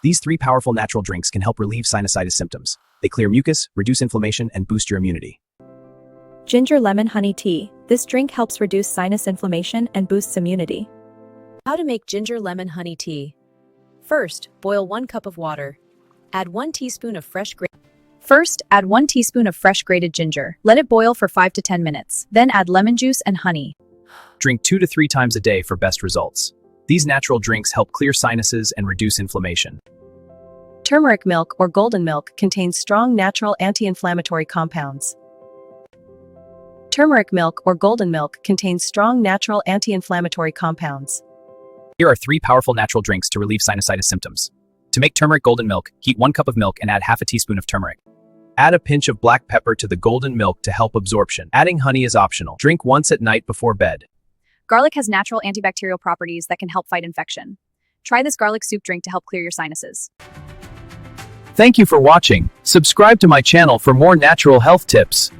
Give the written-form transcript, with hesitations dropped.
These three powerful natural drinks can help relieve sinusitis symptoms. They clear mucus, reduce inflammation, and boost your immunity. Ginger lemon honey tea. This drink helps reduce sinus inflammation and boosts immunity. How to make ginger lemon honey tea. First, boil 1 cup of water. Add 1 teaspoon of fresh grated ginger. Let it boil for 5 to 10 minutes. Then add lemon juice and honey. Drink 2 to 3 times a day for best results. These natural drinks help clear sinuses and reduce inflammation. Turmeric milk or golden milk contains strong natural anti-inflammatory compounds. Turmeric milk or golden milk contains strong natural anti-inflammatory compounds. Here are 3 powerful natural drinks to relieve sinusitis symptoms. To make turmeric golden milk, heat 1 cup of milk and add half a teaspoon of turmeric. Add a pinch of black pepper to the golden milk to help absorption. Adding honey is optional. Drink once at night before bed. Garlic has natural antibacterial properties that can help fight infection. Try this garlic soup drink to help clear your sinuses. Thank you for watching. Subscribe to my channel for more natural health tips.